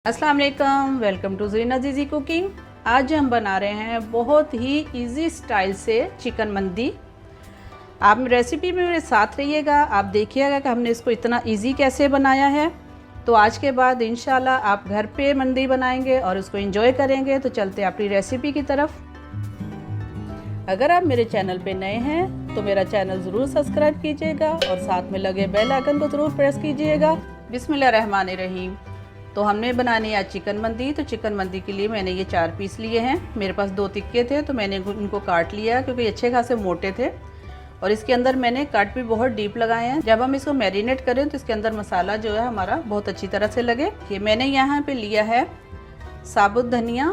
अस्सलाम वालेकुम, welcome to Zarina जीज़ी cooking. आज हम बना रहे हैं बहुत ही इजी स्टाइल से चिकन मंदी। आप रेसिपी में मेरे साथ रहिएगा, आप देखिएगा कि हमने इसको इतना इजी कैसे बनाया है। तो आज के बाद इंशाल्लाह आप घर पे मंदी बनाएंगे और उसको एंजॉय करेंगे। तो चलते हैं अपनी रेसिपी की तरफ। अगर आप मेरे चैनल पे नए हैं तो मेरा चैनल ज़रूर सब्सक्राइब कीजिएगा और साथ में लगे बेल आइकन को ज़रूर प्रेस कीजिएगा। बिस्मिल्लाहिर्रहमानिर्रहीम। तो हमने बनानी है चिकन मंदी। तो चिकन मंदी के लिए मैंने ये 4 पीस लिए हैं। मेरे पास 2 तिक्के थे तो मैंने इनको काट लिया क्योंकि अच्छे खासे मोटे थे। और इसके अंदर मैंने कट भी बहुत डीप लगाए हैं। जब हम इसको मैरिनेट करें तो इसके अंदर मसाला जो है हमारा बहुत अच्छी तरह से लगे। ये मैंने यहाँ पे लिया है साबुत धनिया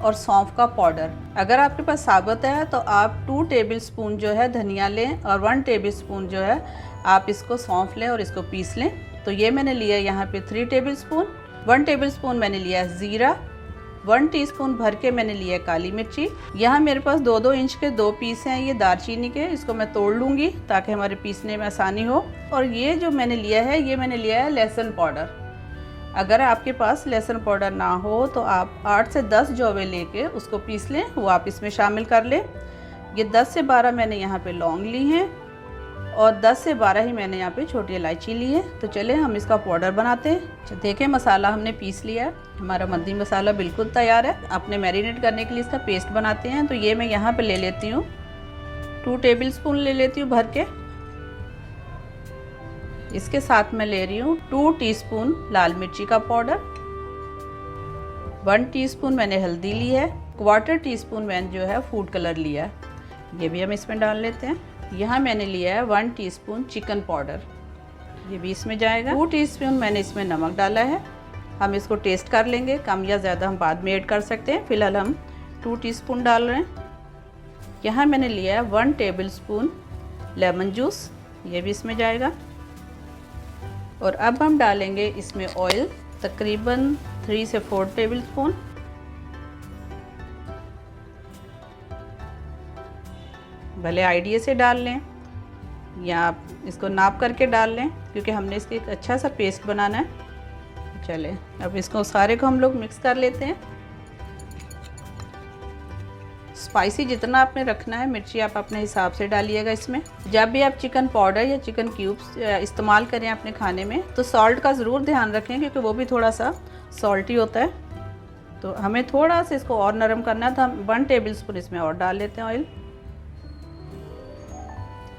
और सौंफ का पाउडर। अगर आपके पास साबुत है तो आप 2 टेबल स्पून जो है धनिया लें और 1 टेबल स्पून जो है आप इसको सौंफ लें और इसको पीस लें। तो ये मैंने लिया यहाँ पे 3 टेबल स्पून। 1 टेबल स्पून मैंने लिया है ज़ीरा। 1 टीस्पून भर के मैंने लिया है काली मिर्ची। यहाँ मेरे पास 2-2 इंच के 2 पीस हैं ये दालचीनी के। इसको मैं तोड़ लूँगी ताकि हमारे पीसने में आसानी हो। और ये जो मैंने लिया है ये मैंने लिया है लहसुन पाउडर। अगर आपके पास लहसुन पाउडर ना हो तो आप 8 से 10 जौवे लेके उसको पीस लें, वो आप इसमें शामिल कर लें। ये 10 से 12 मैंने यहाँ पे लौंग ली हैं और 10 से 12 ही मैंने यहाँ पे छोटी इलायची ली है। तो चले हम इसका पाउडर बनाते हैं। देखें मसाला हमने पीस लिया है, हमारा मंदी मसाला बिल्कुल तैयार है। अपने मैरिनेट करने के लिए इसका पेस्ट बनाते हैं। तो ये मैं यहाँ पे ले लेती हूँ 2 टेबल स्पून ले लेती हूँ भर के। इसके साथ मैं ले रही हूँ 2 टीस्पून लाल मिर्ची का पाउडर, 1 टीस्पून मैंने हल्दी ली है, 1/4 टीस्पून मैंने जो है फूड कलर लिया है, ये भी हम इसमें डाल लेते हैं। यहाँ मैंने लिया है 1 टीस्पून चिकन पाउडर, ये भी इसमें जाएगा। 2 टीस्पून मैंने इसमें नमक डाला है। हम इसको टेस्ट कर लेंगे, कम या ज़्यादा हम बाद में ऐड कर सकते हैं। फ़िलहाल हम 2 टीस्पून डाल रहे हैं। यहाँ मैंने लिया है 1 टेबल स्पून लेमन जूस, ये भी इसमें जाएगा। और अब हम डालेंगे इसमें ऑयल तकरीबन 3 से 4 टेबल स्पून। भले आइडिया से डाल लें या आप इसको नाप करके डाल लें क्योंकि हमने इसके एक अच्छा सा पेस्ट बनाना है। चले अब इसको सारे को हम लोग मिक्स कर लेते हैं। स्पाइसी जितना आपने रखना है मिर्ची आप अपने हिसाब से डालिएगा इसमें। जब भी आप चिकन पाउडर या चिकन क्यूब्स इस्तेमाल करें अपने खाने में तो सॉल्ट का ज़रूर ध्यान रखें क्योंकि वो भी थोड़ा सा सॉल्टी होता है। तो हमें थोड़ा सा इसको और नरम करना है तो हम 1 टेबल स्पून इसमें और डाल लेते हैं ऑयल।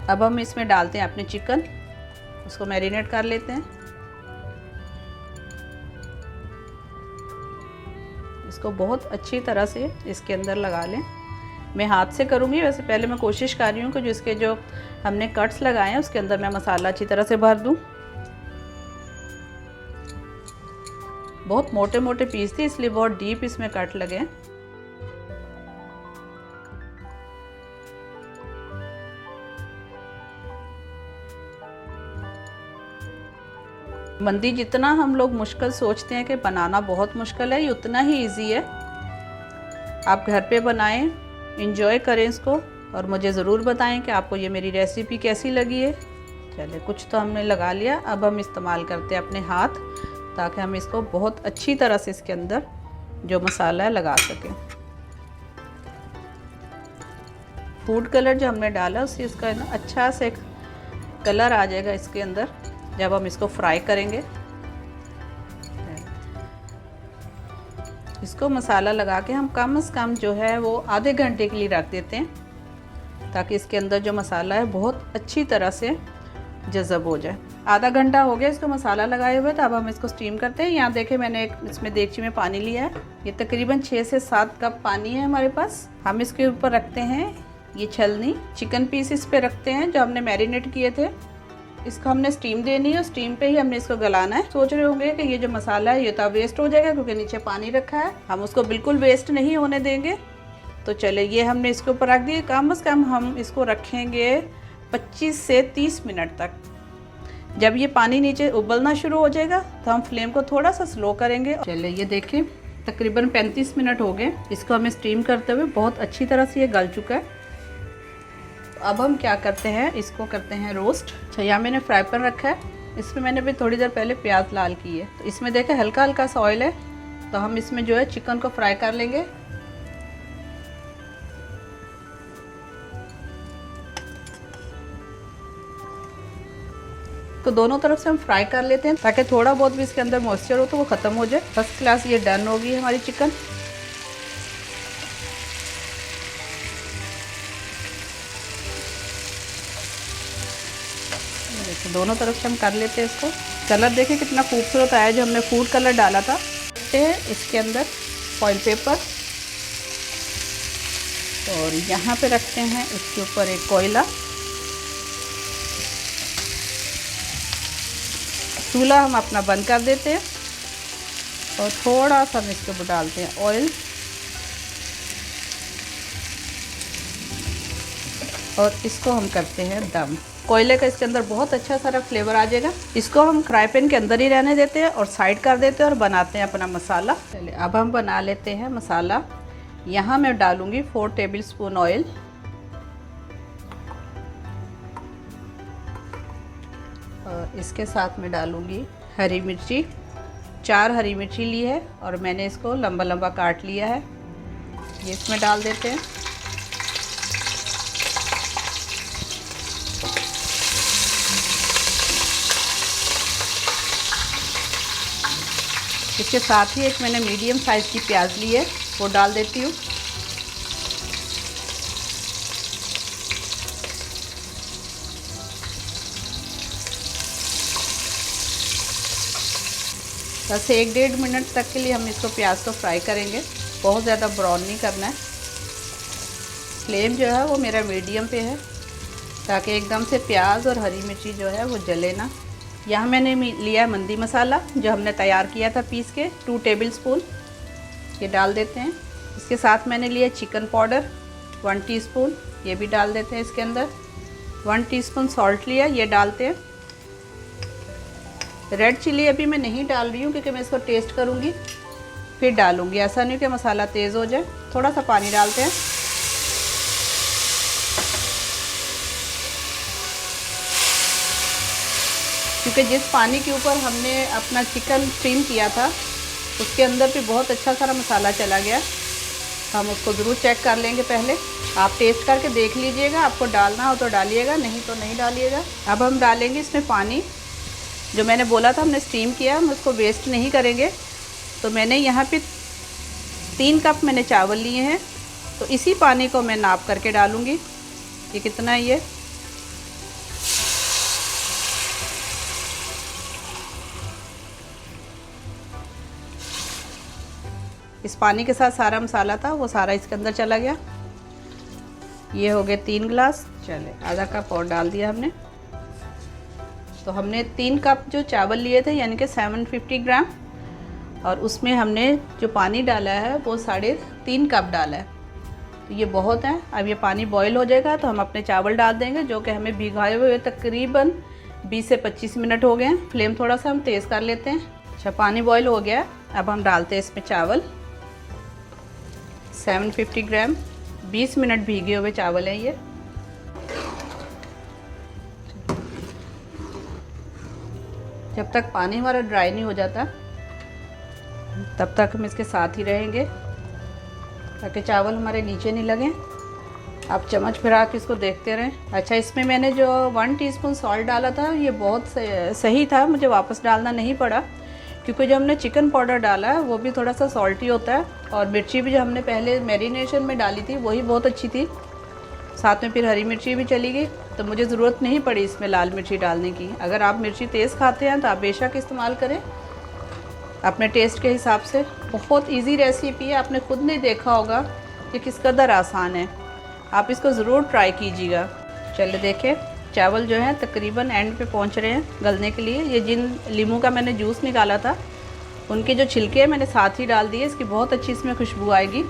अब हम इसमें डालते हैं अपने चिकन, उसको मैरिनेट कर लेते हैं। इसको बहुत अच्छी तरह से इसके अंदर लगा लें। मैं हाथ से करूँगी, वैसे पहले मैं कोशिश कर रही हूँ कि जो इसके जो हमने कट्स लगाए हैं उसके अंदर मैं मसाला अच्छी तरह से भर दूँ। बहुत मोटे मोटे पीस थे इसलिए बहुत डीप इसमें कट लगे हैं। मंदी जितना हम लोग मुश्किल सोचते हैं कि बनाना बहुत मुश्किल है, ये उतना ही इजी है। आप घर पे बनाएं, इंजॉय करें इसको और मुझे ज़रूर बताएं कि आपको ये मेरी रेसिपी कैसी लगी है। चलिए कुछ तो हमने लगा लिया, अब हम इस्तेमाल करते हैं अपने हाथ ताकि हम इसको बहुत अच्छी तरह से इसके अंदर जो मसाला है लगा सकें। फूड कलर जो हमने डाला उससे इसका ना अच्छा से कलर आ जाएगा इसके अंदर जब हम इसको फ्राई करेंगे। इसको मसाला लगा के हम कम से कम जो है वो आधे घंटे के लिए रख देते हैं ताकि इसके अंदर जो मसाला है बहुत अच्छी तरह से जज़ब हो जाए। आधा घंटा हो गया इसको मसाला लगाए हुए, तो अब हम इसको स्टीम करते हैं। यहाँ देखें मैंने एक इसमें देगची में पानी लिया है, ये तकरीबन 6 से 7 कप पानी है हमारे पास। हम इसके ऊपर रखते हैं ये छलनी, चिकन पीस इस पे रखते हैं जो हमने मैरिनेट किए थे। इसको हमने स्टीम देनी है, स्टीम पे ही हमने इसको गलाना है। सोच रहे होंगे कि ये जो मसाला है ये तो वेस्ट हो जाएगा क्योंकि नीचे पानी रखा है। हम उसको बिल्कुल वेस्ट नहीं होने देंगे। तो चले ये हमने इसके ऊपर रख दिए। कम से कम हम इसको रखेंगे 25 से 30 मिनट तक। जब ये पानी नीचे उबलना शुरू हो जाएगा तो हम फ्लेम को थोड़ा सा स्लो करेंगे। चले ये देखें तकरीबन 35 मिनट हो गए इसको हमें स्टीम करते हुए। बहुत अच्छी तरह से ये गल चुका है। अब हम क्या करते हैं, इसको करते हैं रोस्ट। अच्छा यहाँ मैंने फ्राई पैन रखा है, इसमें मैंने भी थोड़ी देर पहले प्याज लाल की है। तो इसमें देखें हल्का हल्का सा ऑयल है, तो हम इसमें जो है चिकन को फ्राई कर लेंगे। तो दोनों तरफ से हम फ्राई कर लेते हैं ताकि थोड़ा बहुत भी इसके अंदर मॉइस्चर हो तो वो ख़त्म हो जाए। फर्स्ट क्लास ये डन होगी हमारी चिकन। देखिए दोनों तरफ से हम कर लेते हैं इसको। कलर देखिए कितना खूबसूरत आया जो हमने फूड कलर डाला था। इसके अंदर फॉइल पेपर और यहाँ पे रखते हैं इसके ऊपर एक कोयला। चूल्हा हम अपना बंद कर देते हैं और थोड़ा सा हम इसके ऊपर डालते हैं ऑयल और इसको हम करते हैं दम। कोयले का इसके अंदर बहुत अच्छा सारा फ्लेवर आ जाएगा। इसको हम फ्राई पैन के अंदर ही रहने देते हैं और साइड कर देते हैं और बनाते हैं अपना मसाला। चलिए अब हम बना लेते हैं मसाला। यहाँ मैं डालूँगी 4 टेबलस्पून ऑयल। और इसके साथ में डालूँगी हरी मिर्ची। 4 हरी मिर्ची ली है और मैंने इसको लंबा लंबा काट लिया है। ये इसमें डाल देते हैं। इसके साथ ही एक मैंने मीडियम साइज़ की प्याज ली है, वो डाल देती हूँ। बस 1-1.5 मिनट तक के लिए हम इसको प्याज को फ्राई करेंगे, बहुत ज़्यादा ब्राउन नहीं करना है। फ्लेम जो है वो मेरा मीडियम पे है ताकि एकदम से प्याज और हरी मिर्ची जो है वो जले ना। यहाँ मैंने लिया मंदी मसाला जो हमने तैयार किया था पीस के, 2 टेबलस्पून ये डाल देते हैं। इसके साथ मैंने लिया चिकन पाउडर 1 टीस्पून, ये भी डाल देते हैं इसके अंदर। 1 टीस्पून सॉल्ट लिया, ये डालते हैं। रेड चिली अभी मैं नहीं डाल रही हूँ क्योंकि मैं इसको टेस्ट करूँगी फिर डालूँगी, ऐसा नहीं कि मसाला तेज़ हो जाए। थोड़ा सा पानी डालते हैं। क्योंकि जिस पानी के ऊपर हमने अपना चिकन स्टीम किया था उसके अंदर भी बहुत अच्छा सारा मसाला चला गया। हम उसको ज़रूर चेक कर लेंगे पहले। आप टेस्ट करके देख लीजिएगा, आपको डालना हो तो डालिएगा, नहीं तो नहीं डालिएगा। अब हम डालेंगे इसमें पानी। जो मैंने बोला था हमने स्टीम किया, हम उसको वेस्ट नहीं करेंगे। तो मैंने यहाँ पे 3 कप मैंने चावल लिए हैं, तो इसी पानी को मैं नाप करके डालूँगी। ये कितना है ये? इस पानी के साथ सारा मसाला था वो सारा इसके अंदर चला गया। ये हो गए 3 गिलास। चले आधा कप और डाल दिया हमने। तो हमने 3 कप जो चावल लिए थे यानी कि 750 ग्राम, और उसमें हमने जो पानी डाला है वो 3.5 कप डाला है। तो ये बहुत है। अब ये पानी बॉईल हो जाएगा तो हम अपने चावल डाल देंगे जो कि हमें भिगाए हुए तकरीबन 20 से 25 मिनट हो गए हैं। फ्लेम थोड़ा सा हम तेज़ कर लेते हैं। अच्छा, पानी बॉईल हो गया। अब हम डालते हैं इसमें चावल 750 ग्राम। 20 मिनट भीगे हुए चावल हैं ये। जब तक पानी हमारा ड्राई नहीं हो जाता तब तक हम इसके साथ ही रहेंगे ताकि चावल हमारे नीचे नहीं लगे। आप चम्मच फिरा के इसको देखते रहें। अच्छा, इसमें मैंने जो 1 टीस्पून सॉल्ट डाला था ये बहुत सही था, मुझे वापस डालना नहीं पड़ा क्योंकि जो हमने चिकन पाउडर डाला है वो भी थोड़ा सा सॉल्टी होता है, और मिर्ची भी जो हमने पहले मैरिनेशन में डाली थी वही बहुत अच्छी थी। साथ में फिर हरी मिर्ची भी चली गई, तो मुझे ज़रूरत नहीं पड़ी इसमें लाल मिर्ची डालने की। अगर आप मिर्ची तेज़ खाते हैं तो आप बेशक इस्तेमाल करें अपने टेस्ट के हिसाब से। बहुत इजी रेसिपी है, आपने खुद नहीं देखा होगा कि किस कदर आसान है। आप इसको ज़रूर ट्राई कीजिएगा। चलिए देखें, चावल जो है तकरीबन एंड पे पहुंच रहे हैं गलने के लिए। ये जिन लीमू का मैंने जूस निकाला था उनके जो छिलके मैंने साथ ही डाल दिए, इसकी बहुत अच्छी इसमें खुशबू आएगी।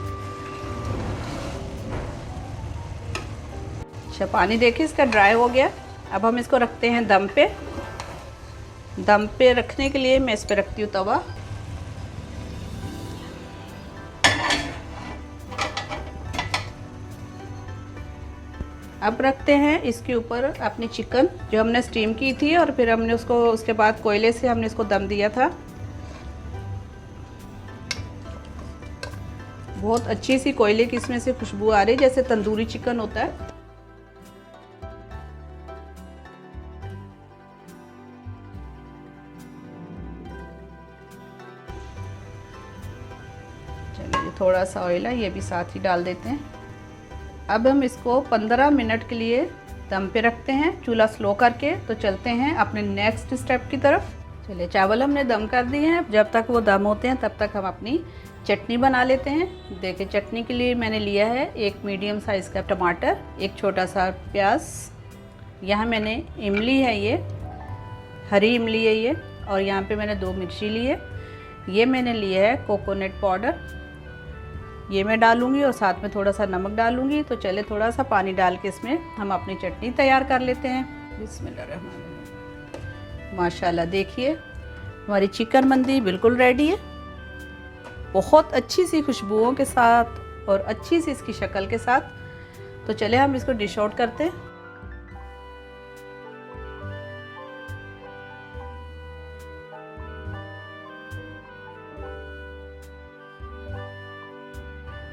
अच्छा, पानी देखिए इसका ड्राई हो गया। अब हम इसको रखते हैं दम पे। दम पे रखने के लिए मैं इस पे रखती हूँ तवा। अब रखते हैं इसके ऊपर अपनी चिकन जो हमने स्टीम की थी, और फिर हमने उसको उसके बाद कोयले से हमने इसको दम दिया था। बहुत अच्छी सी कोयले की इसमें से खुशबू आ रही है, जैसे तंदूरी चिकन होता है। चलिए थोड़ा सा ऑयल है, ये भी साथ ही डाल देते हैं। अब हम इसको 15 मिनट के लिए दम पे रखते हैं, चूल्हा स्लो करके। तो चलते हैं अपने नेक्स्ट स्टेप की तरफ। चलिए चावल हमने दम कर दिए हैं, जब तक वो दम होते हैं तब तक हम अपनी चटनी बना लेते हैं। देखिए चटनी के लिए मैंने लिया है एक मीडियम साइज़ का टमाटर, एक छोटा सा प्याज, यहाँ मैंने इमली है, ये हरी इमली है ये, और यहाँ पे मैंने 2 मिर्ची ली है। ये मैंने लिया है कोकोनट पाउडर, ये मैं डालूँगी और साथ में थोड़ा सा नमक डालूँगी। तो चले थोड़ा सा पानी डाल के इसमें हम अपनी चटनी तैयार कर लेते हैं। बिस्मिल्लाह। माशाल्लाह देखिए हमारी चिकन मंदी बिल्कुल रेडी है, बहुत अच्छी सी खुशबुओं के साथ और अच्छी सी इसकी शक्ल के साथ। तो चले हम इसको डिश आउट करते हैं।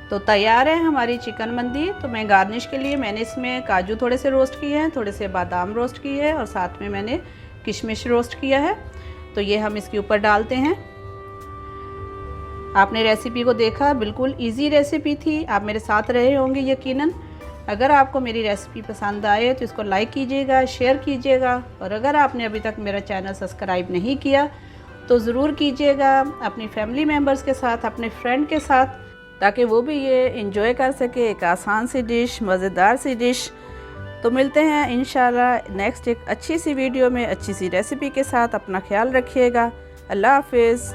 तो तैयार है हमारी चिकन मंदी। तो मैं गार्निश के लिए मैंने इसमें काजू थोड़े से रोस्ट किए हैं, थोड़े से बादाम रोस्ट किए हैं और साथ में मैंने किशमिश रोस्ट किया है। तो ये हम इसके ऊपर डालते हैं। आपने रेसिपी को देखा, बिल्कुल इजी रेसिपी थी, आप मेरे साथ रहे होंगे यकीनन। अगर आपको मेरी रेसिपी पसंद आए तो इसको लाइक कीजिएगा, शेयर कीजिएगा, और अगर आपने अभी तक मेरा चैनल सब्सक्राइब नहीं किया तो ज़रूर कीजिएगा अपनी फैमिली मेम्बर्स के साथ, अपने फ्रेंड के साथ, ताकि वो भी ये एंजॉय कर सके एक आसान सी डिश, मज़ेदार सी डिश। तो मिलते हैं इंशाल्लाह नेक्स्ट एक अच्छी सी वीडियो में अच्छी सी रेसिपी के साथ। अपना ख्याल रखिएगा। अल्लाह हाफिज़।